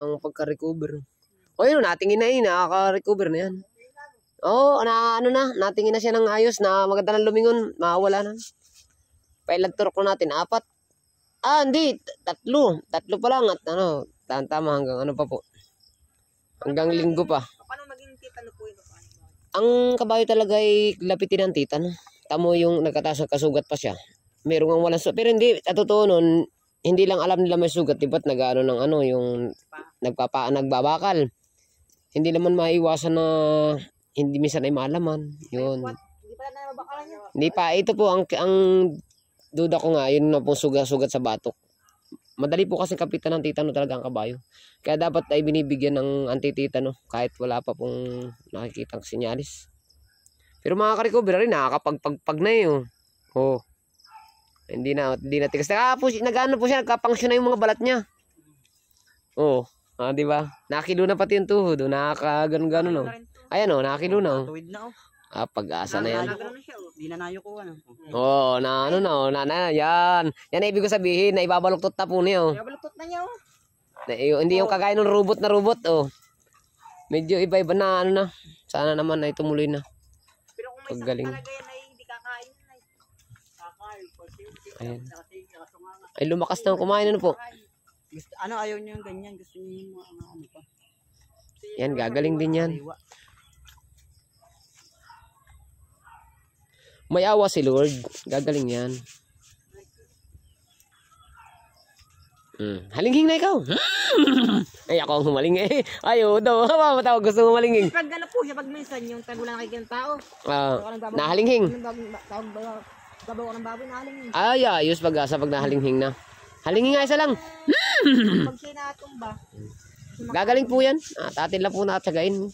Ang pagka-recover. O yun, natingin na yun. Nakaka-recover na yan. Oo, ano na. Natingin na siya ng ayos na maganda ng lumingon. Mawala na. Pailan turok na natin. 4. Hindi. 3. 3 pa lang. At tama hanggang ano pa po. Hanggang linggo pa. Paano maging titano po yun? Ang kabayo talaga ay lapitin ng titano. Tamo yung nagkataas ng kasugat pa siya. Meron ang walang sugat. Pero hindi, at totoo nun, hindi lang alam nila may sugat. Diba't nag-ano ng yung nagbabakal. Hindi naman maiwasan na hindi minsan ay maalaman. Yun. Hindi pala na mabakalan niya. Hindi pa. Ito po, ang duda ko nga, yun na po sugat sa batok. Madali po kasi kapitan ng titano talaga ang kabayo. Kaya dapat ay binibigyan ng anti-titano kahit wala pa pong nakikitang sinyalis. Pero makaka-recover rin, nakakapagpagpag na yun. Oh. Hindi na tigas. Nag-ano po siya, nagkapangsyon na yung mga balat niya. Oh, di ba? Nakilo na pati yung tuhod, nakakaganon-ganon no. Ayan oh, nakilo na oh. Tuwid na oh. Pag-asa na yan. Nagano na siya oh. Di na nayo ko ano. Oh, yan. Yan ang ibig ko sabihin, na ibabaluktot na po niya oh. Ibabaluktot na niya oh. Hindi yung kagaya ng robot oh. Medyo iba-iba na na. Sana naman ay tumuloy na. Pero kung may sakit talaga yan ay hindi kakain yan ay. Kakain. Ayan. Ay lumakas na kumain po. Gusto, ayaw niyo yung ganyan. Gusto niyo yung mga ano pa. Yan, gagaling din yan. May awa si Lord. Gagaling yan. Halinghing na ikaw. Ay, ako ang humaling eh. Ayaw daw. Matawag gusto humalinging. Pag ano po siya, pag minsan yung tagulan nakikita ng tao. Nahalinghing. Babaw ko ng baboy, nahalinghing. Ay, ayos pag-asa pag nahalinghing na. Halinghing nga isa lang. Pag siya natumba. Gagaling po yan. Atin lang po na at sagain.